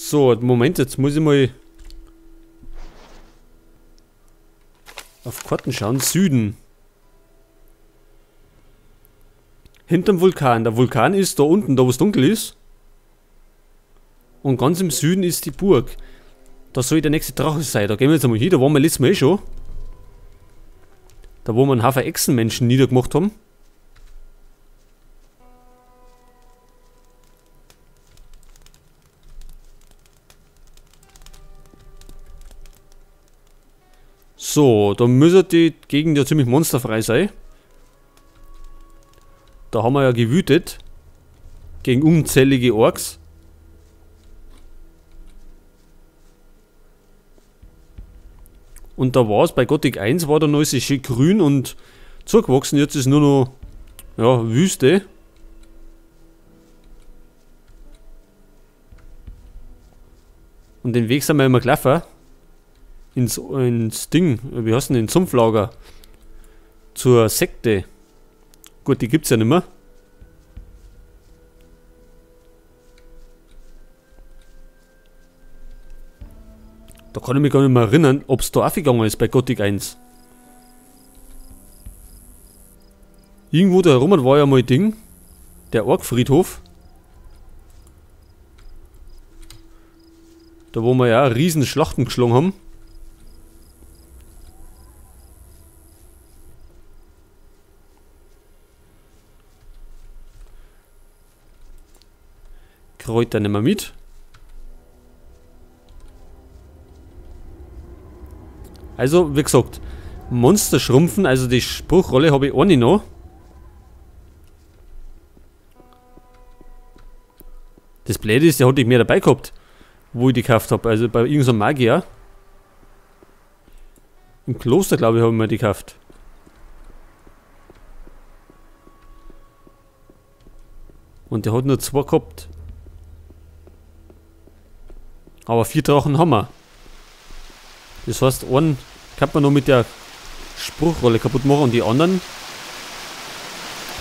So, Moment, jetzt muss ich mal auf Karten schauen. Süden. Hinterm Vulkan. Der Vulkan ist da unten, da wo es dunkel ist. Und ganz im Süden ist die Burg. Da soll der nächste Drache sein. Da gehen wir jetzt einmal hin. Da waren wir letztes Mal eh schon. Da wo wir einen Haufen Echsenmenschen niedergemacht haben. So, da müsste die Gegend ja ziemlich monsterfrei sein. Da haben wir ja gewütet. Gegen unzählige Orks. Und da war es, bei Gothic 1 war da noch alles schön grün und zugewachsen. Jetzt ist nur noch, ja, Wüste. Und den Weg sind wir immer gelaufen. Ins Ding, wie heißt denn den Sumpflager? Zur Sekte. Gut, die gibt's ja nicht mehr. Da kann ich mich gar nicht mehr erinnern, ob es da aufgegangen ist bei Gothic 1. Irgendwo da herum war ja mal Ding. Der Orkfriedhof. Da wo wir ja riesen Schlachten geschlagen haben. Kräuter nehmen wir mit. Also, wie gesagt, Monster schrumpfen, also die Spruchrolle habe ich eine noch. Das Blöde ist, der hatte ich mehr dabei gehabt, wo ich die gekauft habe, also bei irgendeinem Magier. Im Kloster, glaube ich, habe ich mir die gekauft. Und der hat nur 2 gehabt. Aber 4 Drachen haben wir. Das heißt, einen kann man noch mit der Spruchrolle kaputt machen und die anderen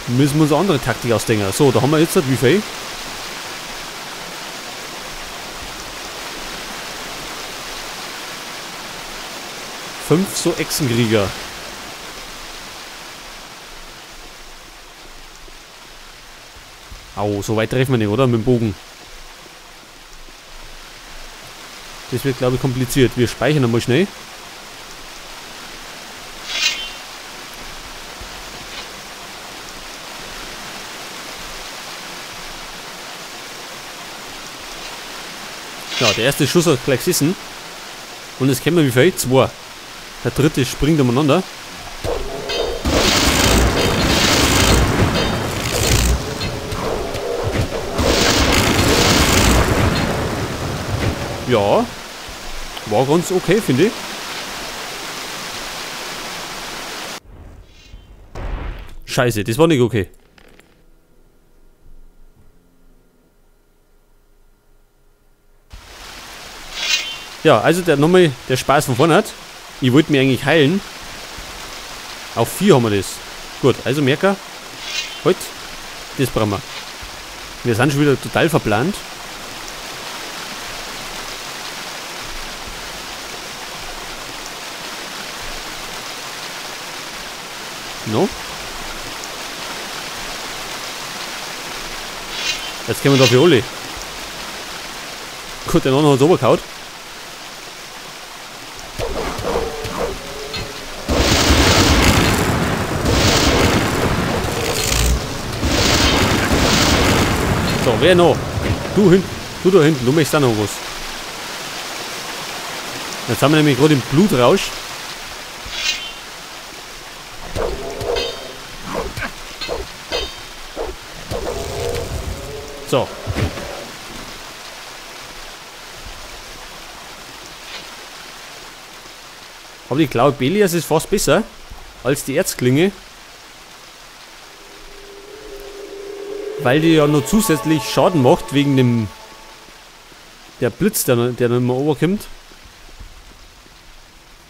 müssen wir uns eine andere Taktik ausdenken. So, da haben wir jetzt wie viel? 5 so Echsenkrieger. Au, so weit treffen wir nicht, oder? Mit dem Bogen. Das wird, glaube ich, kompliziert. Wir speichern einmal schnell. Ja, der erste Schuss hat gleich gesessen. Und jetzt kennen wir wie viel? 2. Der dritte springt umeinander. Ja, war ganz okay, finde ich. Scheiße, das war nicht okay. Ja, also nochmal der Spaß von vorne hat. Ich wollte mich eigentlich heilen. Auf 4 haben wir das. Gut, also Merker. Halt, das brauchen wir. Wir sind schon wieder total verplant. No. Jetzt können wir da für alle. Gut, der andere hat es runtergehauen. So, wer noch? Du da hinten, du möchtest auch noch was. Jetzt haben wir nämlich gerade im Blutrausch. So. Aber die Cloud Belias ist fast besser als die Erzklinge. Weil die ja noch zusätzlich Schaden macht wegen dem der Blitz, der dann immer overkommt.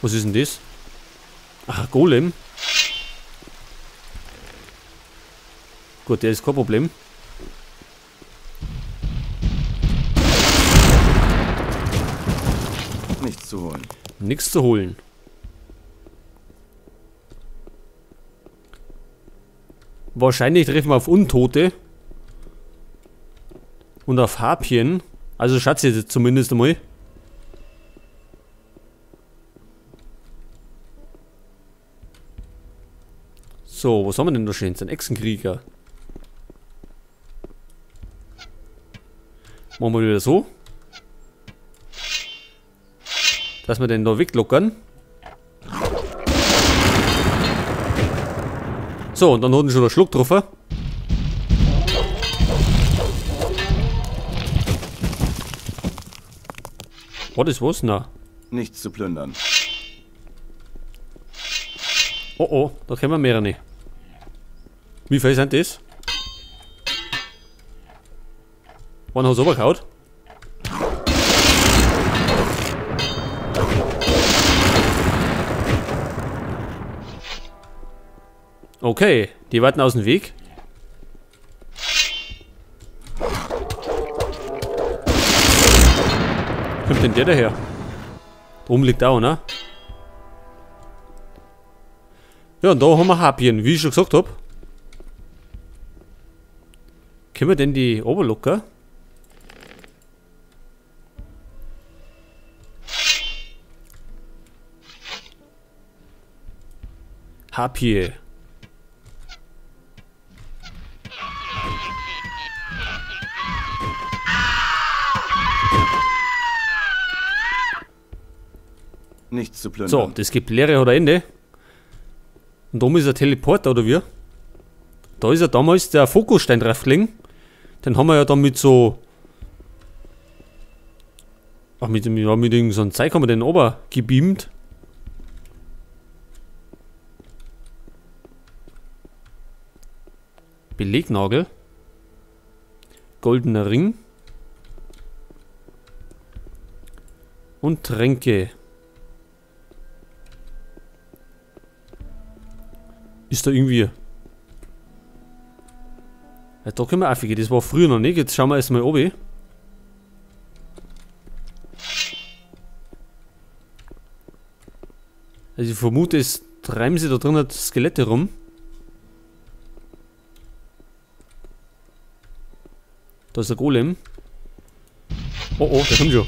Was ist denn das? Ach, Golem. Gut, der ist kein Problem. Nichts zu holen. Nichts zu holen. Wahrscheinlich treffen wir auf Untote. Und auf Harpien. Also Schatz jetzt zumindest einmal. So, was haben wir denn da schön? Ein Echsenkrieger. Machen wir wieder so. Dass wir den da weglockern. So, und dann hat er schon einen Schluck getroffen. War das was? Na. Nichts zu plündern. Oh oh, da können wir mehrere. Wie viel sind das? Wann hast du runtergehauen? Okay, die warten aus dem Weg. Kommt denn der daher? Da oben liegt auch, ne? Ja, und da haben wir Harpien, wie ich schon gesagt habe. Können wir denn die Oberlocker? Harpie. Nichts zu plündern. So, das gibt Leere oder Ende. Und da ist ein Teleporter oder wie? Da ist ja damals der Fokusstein drauf gelegen. Den haben wir ja dann mit so. Ach, mit irgendeinem so einem Zeug haben wir den ober gebeamt. Belegnagel. Goldener Ring. Und Tränke. Ist da irgendwie. Ja, da können wir aufgehen. Das war früher noch nicht. Jetzt schauen wir erstmal oben. Also ich vermute, es treiben sie da drin Skelette rum. Da ist der Golem. Oh oh, der kommt schon.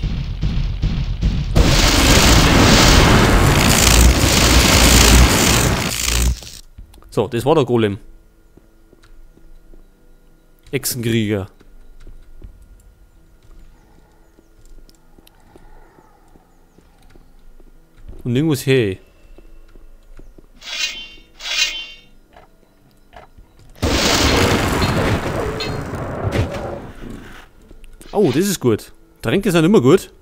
So, das war der Golem. Echsenkrieger. Und irgendwas hey. Oh, das ist gut. Tränke sind immer gut.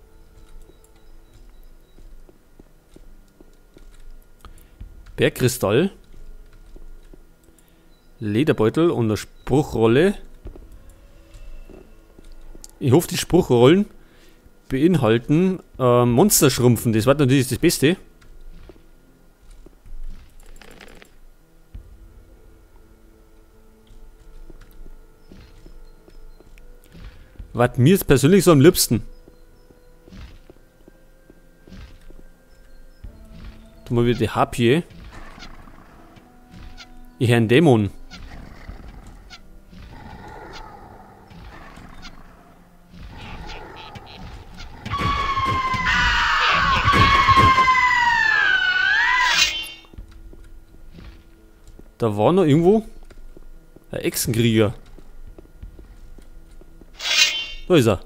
Bergkristall. Lederbeutel und eine Spruchrolle. Ich hoffe, die Spruchrollen beinhalten Monsterschrumpfen. Das war natürlich das Beste. Was mir jetzt persönlich so am liebsten. Tun wir wieder die Harpie. Ich höre einen Dämon. Da war noch irgendwo ein Echsenkrieger. Da ist er.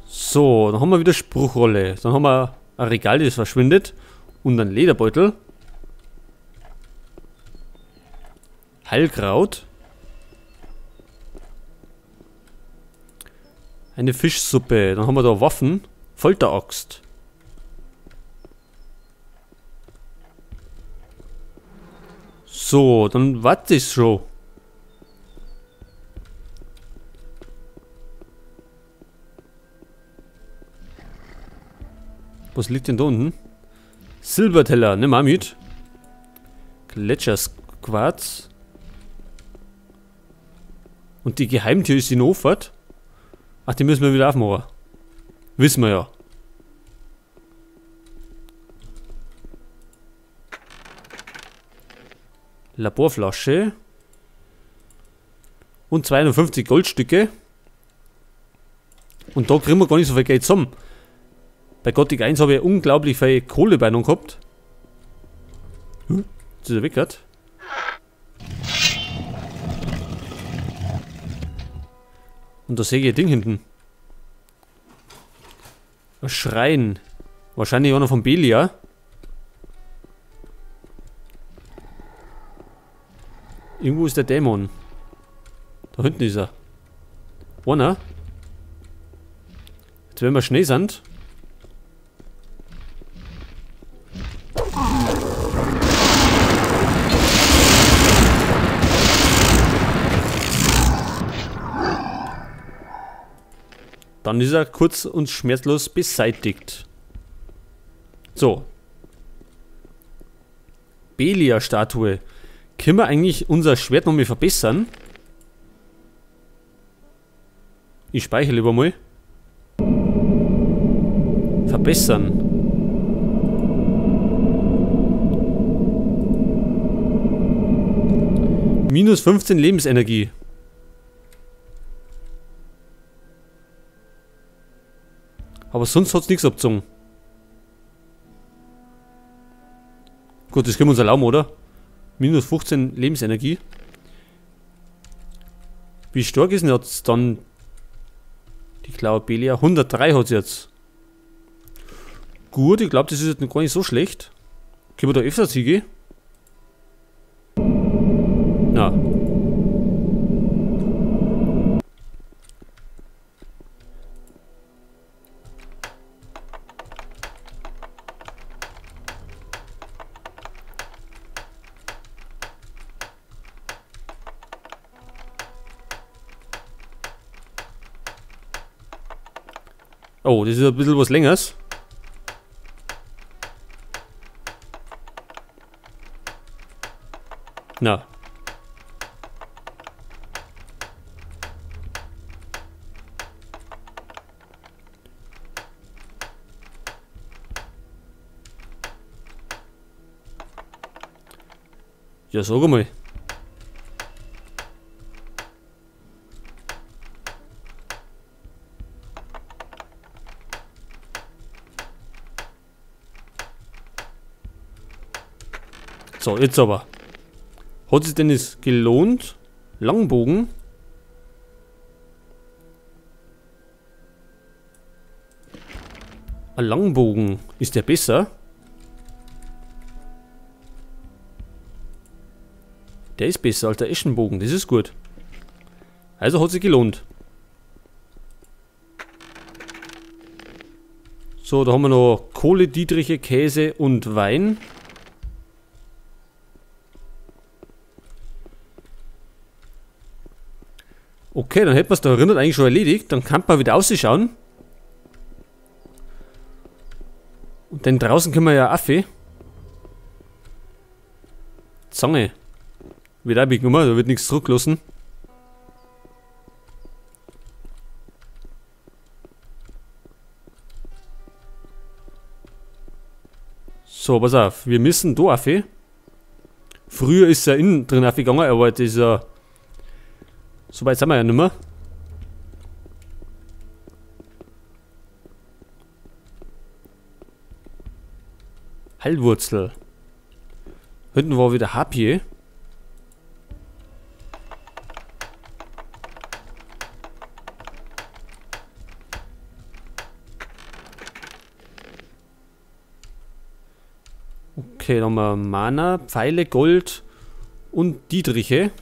So, dann haben wir wieder Spruchrolle. Dann haben wir ein Regal, das verschwindet. Und ein Lederbeutel. Heilkraut. Eine Fischsuppe. Dann haben wir da Waffen. Folteraxt. So, dann warte ich schon. Was liegt denn da unten? Silberteller, nimm mal mit. Gletschersquarz. Und die Geheimtür ist in Ofert. Ach, die müssen wir wieder aufmachen. Wissen wir ja. Laborflasche. Und 250 Goldstücke. Und da kriegen wir gar nicht so viel Geld zusammen. Bei Gothic 1 habe ich unglaublich viel Kohle bei noch gehabt. Jetzt ist er weg, hat. Und da sehe ich ein Ding hinten. Ein Schrein. Wahrscheinlich einer von Belia. Irgendwo ist der Dämon. Da hinten ist er. Einer. Jetzt werden wir Schneesand. Dann ist er kurz und schmerzlos beseitigt. So. Belia-Statue. Können wir eigentlich unser Schwert noch mal verbessern? Ich speichere lieber mal. Verbessern. Minus 15 Lebensenergie. Aber sonst hat es nichts abgezogen. Gut, das können wir uns erlauben, oder? Minus 15 Lebensenergie. Wie stark ist denn jetzt dann die Klaue Belia? 103 hat sie jetzt. Gut, ich glaube, das ist jetzt noch gar nicht so schlecht. Können wir da öfter Siege? Na. Oh, das ist ein bisschen was Längeres. Na. Ja, sag mal. So, jetzt aber. Hat sich denn es gelohnt? Langbogen. Ein Langbogen. Ist der besser? Der ist besser als der Eschenbogen. Das ist gut. Also hat sich gelohnt. So, da haben wir noch Kohle, Dietriche, Käse und Wein. Okay, dann hätten wir es da erinnert eigentlich schon erledigt. Dann kann man wieder ausschauen. Und dann draußen können wir ja Affe. Zange. Wird auch mitgenommen, da wird nichts zurückgelassen. So, pass auf. Wir müssen da Affe. Früher ist er innen drin Affe gegangen, aber das ist ja... So weit sind wir ja nicht mehr. Heilwurzel. Hinten war wieder Harpie. Okay, dann haben wir Mana, Pfeile, Gold und Dietriche.